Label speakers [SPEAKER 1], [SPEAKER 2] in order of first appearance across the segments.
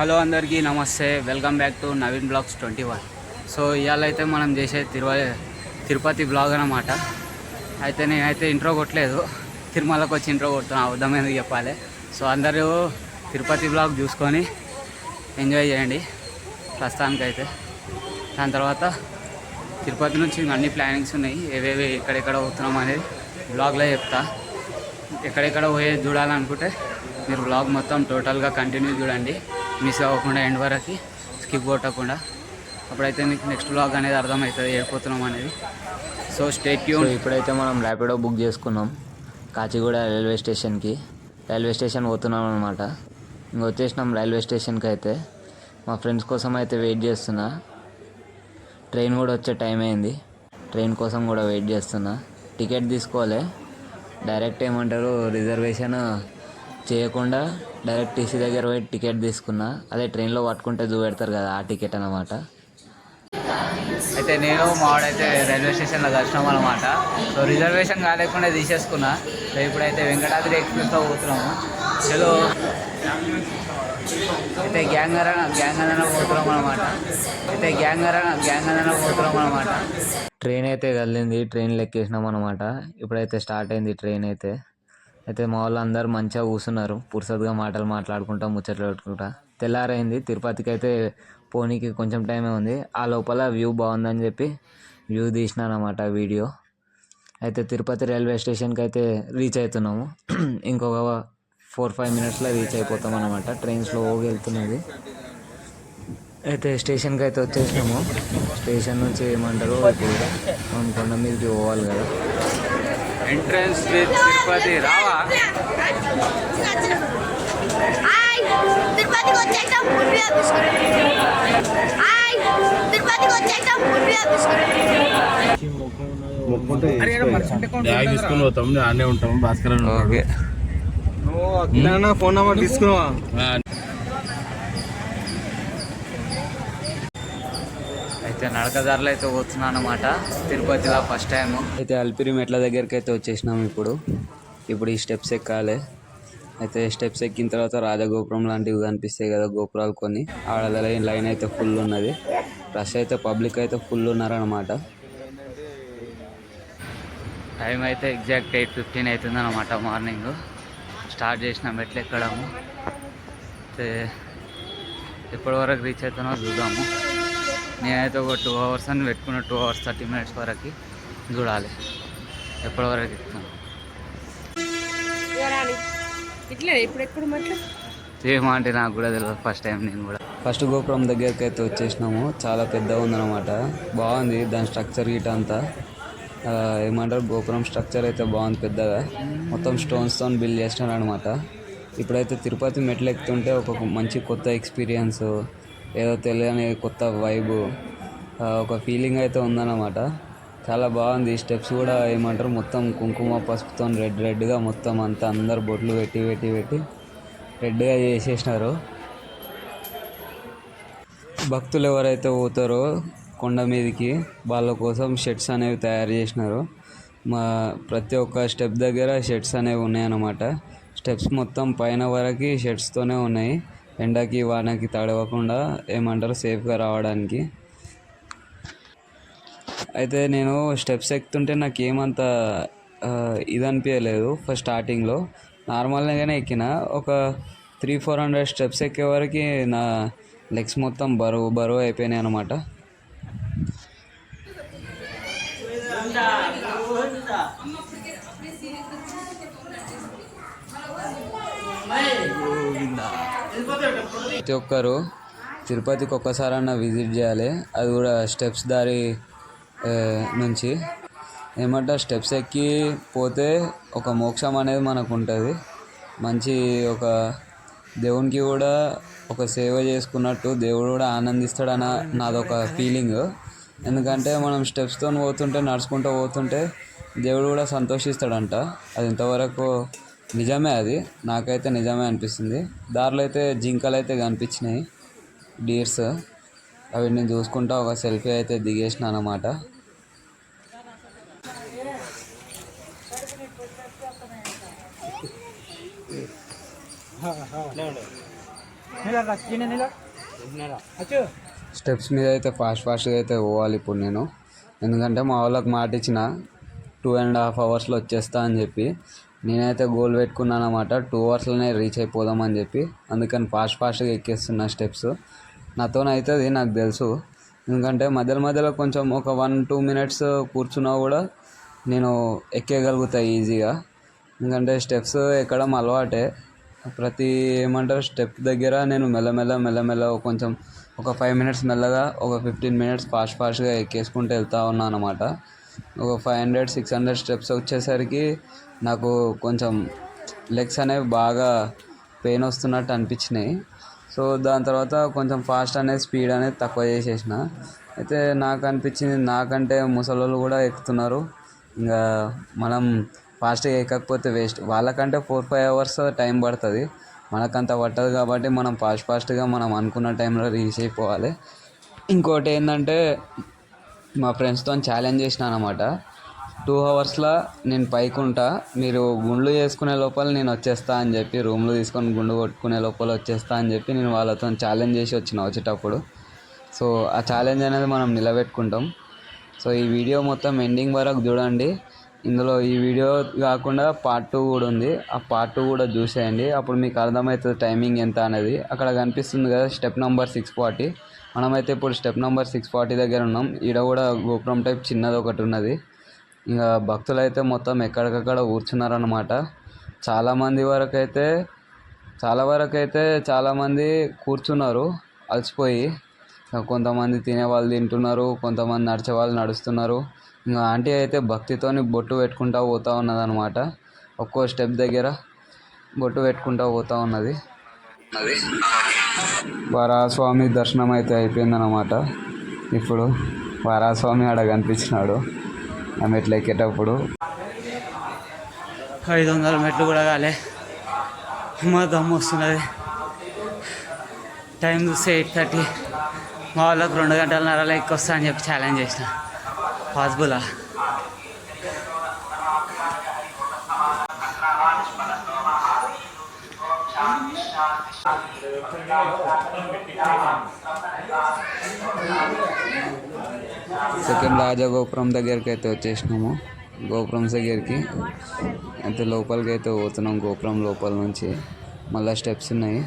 [SPEAKER 1] Hello అందరికీ నమస్తే, welcome back to Naveen blogs 21. So ఇవాళ అయితే మనం చేసే తిరుపతి బ్లాగ్ అన్నమాట. అయితే నేనైతే ఇంట్రో కొట్టలేదు, తిరుమలకు వచ్చి ఇంట్రో కొడుతున్నా, అబద్ధం చెప్పాలి. సో అందరూ తిరుపతి బ్లాగ్ చూసుకొని ఎంజాయ్ చేయండి ప్రస్తుతానికైతే. దాని తర్వాత తిరుపతి నుంచి అన్ని ప్లానింగ్స్ ఉన్నాయి, ఏవేవి ఎక్కడెక్కడ పోతున్నాం అనేది బ్లాగ్లో చెప్తా. ఎక్కడెక్కడ పోయేది చూడాలనుకుంటే మీరు బ్లాగ్ మొత్తం టోటల్గా కంటిన్యూ చూడండి, మిస్ అవ్వకుండా ఎండ్ వరకు స్కిప్ కొట్టకుండా. అప్పుడైతే మీకు నెక్స్ట్ బ్లాగ్ అనేది అర్థమవుతుంది ఏడిపోతున్నాం అనేది. So stay tune. ఇప్పుడైతే మనం ర్యాపిడో బుక్ చేసుకున్నాం కాచిగూడ రైల్వే స్టేషన్ పోతున్నాం అనమాట. ఇంక వచ్చేసినాం రైల్వే స్టేషన్కి. అయితే మా ఫ్రెండ్స్ కోసం అయితే వెయిట్ చేస్తున్నా. ట్రైన్ కూడా వచ్చే టైం అయింది, ట్రైన్ కోసం కూడా వెయిట్ చేస్తున్నా. టికెట్ తీసుకోవాలి, డైరెక్ట్ ఏమంటారు రిజర్వేషన్ చేయకుండా డైరెక్ట్ టీసీ దగ్గర పోయి టికెట్ తీసుకున్నా. అదే ట్రైన్లో పట్టుకుంటే చూపెడతారు కదా, ఆ టికెట్ అన్నమాట. అయితే నేను మావాడైతే రైల్వే స్టేషన్లో కలిసినాం అనమాట. సో రిజర్వేషన్ కాలేకుండా తీసేసుకున్నా. సో ఇప్పుడైతే వెంకటాద్రి ఎక్స్ప్రెస్లో పోతున్నాము. చలో అయితే గ్యాంగ్ అందరం పోతున్నాం అనమాట. ట్రైన్ అయితే కదిలింది, ట్రైన్లో ఎక్కేసినాం అనమాట. ఇప్పుడైతే స్టార్ట్ అయింది ట్రైన్ అయితే. మా వాళ్ళు అందరూ మంచిగా కూర్చున్నారు, పురుసతుగా మాటలు మాట్లాడుకుంటా, ముచ్చట్లు పెట్టుకుంటా. తెల్లారైంది. తిరుపతికి అయితే పోనీకి కొంచెం టైమే ఉంది. ఆ లోపల వ్యూ బాగుందని చెప్పి వ్యూ తీసినాను అనమాట వీడియో. అయితే తిరుపతి రైల్వే స్టేషన్కి అయితే రీచ్ అవుతున్నాము. ఇంకొక 4-5 మినిట్స్లో రీచ్ అయిపోతాం అనమాట. ట్రైన్ స్లోగా వెళ్తున్నది. అయితే స్టేషన్కి అయితే వచ్చేసినాము. స్టేషన్ నుంచి ఏమంటారు, ఇప్పుడు మనం కొండ మీదకి పోవాలి కదా. ఎంట్రన్స్ తిరుపతి రావా.
[SPEAKER 2] తీసుకుని పోతాం, ఆనే ఉంటాం. భాస్కర్ ఫోన్ నెంబర్ తీసుకున్నావా?
[SPEAKER 1] అయితే నడకదారులు అయితే పోతున్నాను అనమాట తిరుపతిలో ఫస్ట్ టైం. అయితే అల్పిరి మెట్ల దగ్గరికి అయితే వచ్చేసినాము. ఇప్పుడు ఈ స్టెప్స్ ఎక్కాలి. అయితే స్టెప్స్ ఎక్కిన తర్వాత రాజగోపురం లాంటివి కనిపిస్తాయి కదా, గోపురాలు కొన్ని. ఆడ లైన్ అయితే ఫుల్ ఉన్నది, రష్ అయితే పబ్లిక్ అయితే ఫుల్ ఉన్నారనమాట. టైం అయితే ఎగ్జాక్ట్ 8:15 అవుతుంది అనమాట. మార్నింగ్ స్టార్ట్ చేసిన మెట్లు ఎక్కడము. అయితే ఎప్పటి వరకు రీచ్ అవుతానో చూద్దాము. నేనైతే ఒక 2 అవర్స్ అని పెట్టుకున్న, 2 hours 30 minutes వరకు చూడాలి ఎప్పటి వరకు ఎక్కుతాను. ఏమంటే నాకు కూడా తెలియదు, ఫస్ట్ టైం నేను కూడా. ఫస్ట్ గోపురం దగ్గరికి అయితే వచ్చేసినాము. చాలా పెద్దగా ఉందన్నమాట, బాగుంది దాని స్ట్రక్చర్ గిట్ అంతా. ఏమంటారు గోపురం స్ట్రక్చర్ అయితే బాగుంది, పెద్దగా మొత్తం స్టోన్స్తో బిల్డ్ చేసినారు అనమాట. ఇప్పుడైతే తిరుపతి మెట్లు ఎక్కుతుంటే ఒక మంచి కొత్త ఎక్స్పీరియన్స్, ఏదో తెలియని కొత్త వైబు, ఒక ఫీలింగ్ అయితే ఉందన్నమాట. చాలా బాగుంది. స్టెప్స్ కూడా ఏమంటారు మొత్తం కుంకుమ పసుపుతో రెడ్గా మొత్తం అంతా అందరు బొట్లు పెట్టి రెడ్గా చేసేసినారు. భక్తులు ఎవరైతే పోతారో కొండ మీదకి వాళ్ళ కోసం షెడ్స్ అనేవి తయారు చేసినారు. ప్రతి ఒక్క స్టెప్ దగ్గర షెడ్స్ అనేవి ఉన్నాయన్నమాట. స్టెప్స్ మొత్తం పైన వరకు షెడ్స్తోనే ఉన్నాయి, ఎండకి వానకి తడవకుండా ఏమంటారు సేఫ్గా రావడానికి. అయితే నేను స్టెప్స్ ఎక్కుతుంటే నాకు ఏమంత ఇది అనిపించలేదు. ఫస్ట్ స్టార్టింగ్లో నార్మల్గానే ఎక్కిన, ఒక 300-400 స్టెప్స్ ఎక్కే వరకు నా లెగ్స్ మొత్తం బరువు అయిపోయినాయి అనమాట. ప్రతి ఒక్కరు తిరుపతికి ఒక్కసారన్నా విజిట్ చేయాలి, అది కూడా స్టెప్స్ దారి నుంచి. ఏమంటారు స్టెప్స్ ఎక్కి పోతే ఒక మోక్షం అనేది మనకు ఉంటుంది. మంచి ఒక దేవునికి కూడా ఒక సేవ చేసుకున్నట్టు దేవుడు కూడా ఆనందిస్తాడన్న నాదొక ఫీలింగ్. ఎందుకంటే మనం స్టెప్స్తో పోతుంటే, నడుచుకుంటూ పోతుంటే దేవుడు కూడా సంతోషిస్తాడంట. అది ఇంతవరకు నిజమే, అది నాకైతే నిజమే అనిపిస్తుంది. దారిలో అయితే జింకలు అయితే కనిపించినాయి, డీర్స్. అవి నేను చూసుకుంటా ఒక సెల్ఫీ అయితే దిగేసిన అన్నమాట. స్టెప్స్ మీద అయితే ఫాస్ట్గా అయితే పోవాలి ఇప్పుడు నేను. ఎందుకంటే మా వాళ్ళకి మాట ఇచ్చిన 2.5 అవర్స్లో వచ్చేస్తా అని చెప్పి. నేనైతే గోల్ పెట్టుకున్నాను అన్నమాట, 2 అవర్స్లోనే రీచ్ అయిపోదామని చెప్పి. అందుకని ఫాస్ట్గా ఎక్కేస్తున్నా స్టెప్స్. నాతోనైతుంది, నాకు తెలుసు. ఎందుకంటే మధ్యలో కొంచెం ఒక 1-2 మినిట్స్ కూర్చున్నా కూడా నేను ఎక్కేయగలుగుతా ఈజీగా. ఎందుకంటే స్టెప్స్ ఎక్కడం అలవాటే. ప్రతి స్టెప్ దగ్గర నేను మెల్లమెల్ల కొంచెం ఒక 5 మినిట్స్ మెల్లగా, ఒక 15 మినిట్స్ ఫాస్ట్గా ఎక్కేసుకుంటూ వెళ్తూ ఉన్నాను అన్నమాట. ఒక 500-600 స్టెప్స్ వచ్చేసరికి నాకు కొంచెం లెగ్స్ అనేవి బాగా పెయిన్ వస్తున్నట్టు అనిపించినాయి. సో దాని తర్వాత కొంచెం స్పీడ్ అనేది తక్కువ చేసేసిన. అయితే నాకు అనిపించింది, నాకంటే ముసలోళ్ళు కూడా ఎక్కుతున్నారు, ఇంకా మనం ఫాస్ట్గా ఎక్కకపోతే వేస్ట్. వాళ్ళకంటే 4-5 అవర్స్ టైం పడుతుంది, మనకంత పట్టదు. కాబట్టి మనం ఫాస్ట్గా మనం అనుకున్న టైంలో రీచ్ అయిపోవాలి. ఇంకోటి ఏంటంటే, మా ఫ్రెండ్స్తో ఛాలెంజ్ చేసినా అనమాట. 2 అవర్స్లో నేను పైకి ఉంటా, మీరు గుండ్లు చేసుకునే లోపల నేను వచ్చేస్తా అని చెప్పి, రూమ్లో తీసుకొని గుండు కొట్టుకునే లోపల వచ్చేస్తా అని చెప్పి నేను వాళ్ళతో ఛాలెంజ్ చేసి వచ్చేటప్పుడు. సో ఆ ఛాలెంజ్ అనేది మనం నిలబెట్టుకుంటాం. సో ఈ వీడియో మొత్తం ఎండింగ్ వరకు చూడండి. ఇందులో ఈ వీడియో కాకుండా పార్ట్ 2 కూడా ఉంది, ఆ పార్ట్ 2 కూడా చూసేయండి. అప్పుడు మీకు అర్థమవుతుంది టైమింగ్ ఎంత అనేది. అక్కడ కనిపిస్తుంది కదా స్టెప్ నెంబర్ 640. మనమైతే ఇప్పుడు స్టెప్ నెంబర్ 640 దగ్గర ఉన్నాం. ఈడ కూడా గోపురం టైప్ చిన్నది ఒకటి ఉన్నది. ఇంకా భక్తులు అయితే మొత్తం ఎక్కడికక్కడ కూర్చున్నారనమాట. చాలామంది కూర్చున్నారు అలసిపోయి. కొంతమంది తినేవాళ్ళు తింటున్నారు, కొంతమంది నడిచేవాళ్ళు నడుస్తున్నారు. ఇంకా ఆంటీ అయితే భక్తితోని బొట్టు పెట్టుకుంటూ పోతూ ఉన్నదనమాట. ఒక్కో స్టెప్ దగ్గర బొట్టు పెట్టుకుంటూ పోతూ ఉన్నది. వరాహస్వామి దర్శనం అయితే అయిపోయిందనమాట. ఇప్పుడు వరాహస్వామి ఆడ కనిపించినాడు ఆ మెట్లు ఎక్కేటప్పుడు. 500 మెట్లు కూడా కాలే, మా దమ్ము వస్తున్నది. టైం చూస్తే 8:30. మా వాళ్ళకి 2 గంటలన్నరలో ఎక్కొస్తా అని చెప్పి ఛాలెంజ్ చేసిన. పాసిబులా? సెకండ్ రాజగోపురం దగ్గరికి అయితే వచ్చేసినాము. గోపురం దగ్గరికి అయితే లోపలికి అయితే పోతున్నాం. గోపురం లోపల నుంచి మళ్ళీ స్టెప్స్ ఉన్నాయి.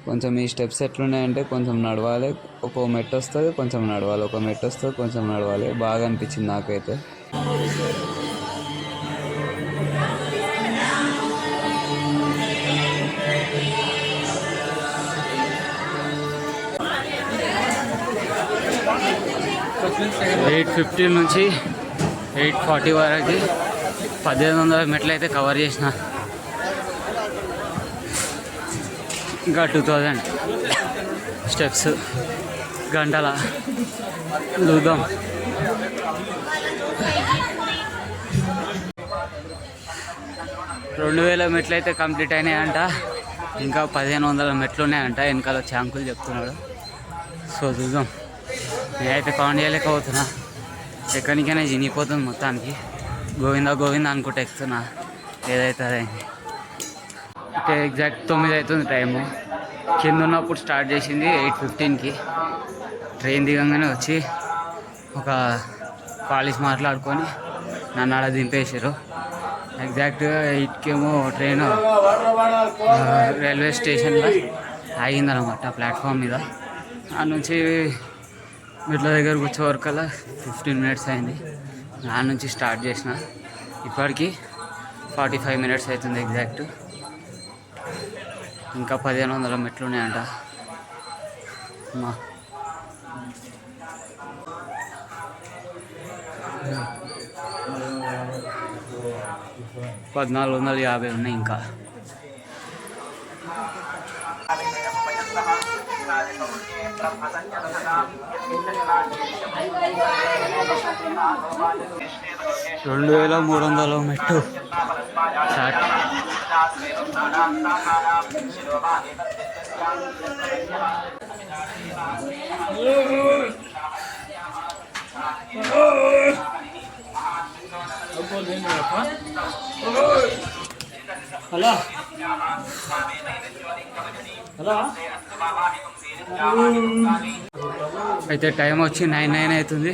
[SPEAKER 1] కొంచెం ఈ స్టెప్స్ ఎట్లున్నాయంటే, కొంచెం నడవాలి, ఒక మెట్టు వస్తుంది, కొంచెం నడవాలి, ఒక మెట్టు వస్తుంది, కొంచెం నడవాలి. బాగా అనిపించింది నాకైతే. (8:15) నుంచి 8:40 వరకు 1800 మెట్లు అయితే కవర్ చేసిన. ఇంకా 2000 స్టెప్స్ గంటల చూద్దాం. రెండు 2000 మెట్లు అయితే కంప్లీట్ అయినాయంట. ఇంకా 1500 మెట్లు ఉన్నాయంట. వెనకాల చాంకులు చెప్తున్నాడు. సో చూద్దాం. నేనైతే కౌంట్ చేయలేకపోతున్నా, ఎక్కడికైనా చినిగిపోతుంది మొత్తానికి. గోవిందా అనుకుంటే ఎక్కుతున్నా, ఏదైతే అదైంది. అంటే ఎగ్జాక్ట్ 9 అవుతుంది టైము. కింద ఉన్నప్పుడు స్టార్ట్ చేసింది 8:15కి. ట్రైన్ దిగంగానే వచ్చి ఒక కాలేజ్ మాట్లాడుకొని నన్ను ఆడ దింపేసారు. ఎగ్జాక్ట్గా 8కేమో ట్రైన్ రైల్వే స్టేషన్లో ఆగిందనమాట, ప్లాట్ఫామ్ మీద. ఆ నుంచి మెట్ల దగ్గర కూర్చో వరకల్లా 15 మినిట్స్ అయింది. ఆ నుంచి స్టార్ట్ చేసిన, ఇప్పటికి 45 మినిట్స్ అవుతుంది ఎగ్జాక్ట్. ఇంకా 1500 మెట్లు ఉన్నాయంట. 1450 ఉన్నాయి ఇంకా. రెండు 2300 మెట్టు స్టార్ట్. హలో హలో అయితే టైం వచ్చి 9 అవుతుంది.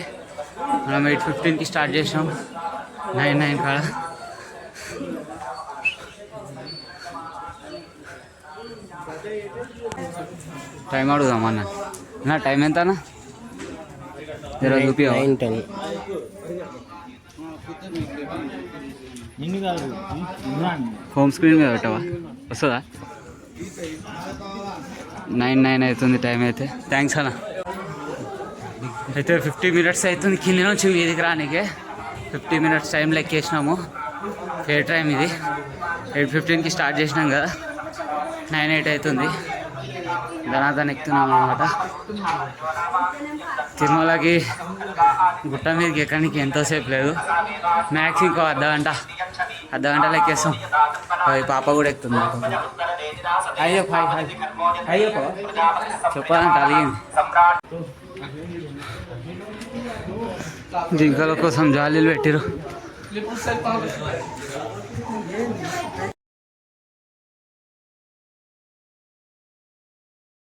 [SPEAKER 1] మనం 8:15కి స్టార్ట్ చేసినాం. 9 కాడ టైం అడుగుదాం అన్న. నా టైం ఎంత అన్న? జర చూపి.
[SPEAKER 3] 9:10.
[SPEAKER 1] హోమ్ స్క్రీన్ మీద పెట్టవా? వస్తుందా? 9 అవుతుంది టైం అయితే. థ్యాంక్స్ అన్న. అయితే 50 మినిట్స్ అవుతుంది కింద నుంచి మీదికి రానికే. 50 మినిట్స్ టైం లెక్కేసినాము. ఫేర్ టైం ఇది. 8:15కి స్టార్ట్ చేసినాం కదా, 9:08 అవుతుంది. ధనాధన ఎక్కుతున్నాం అన్నమాట. తిరుమలకి గుట్ట మీదకి ఎక్కడానికి ఎంతోసేపు లేదు, మ్యాక్స్ ఇంకో అర్ధగంట లెక్కేస్తాం. ఈ పాప కూడా ఎక్కుతుంది. అయ్యో చెప్పాలంటే అలిగింది. జింకల కోసం జాలీలు పెట్టిరు.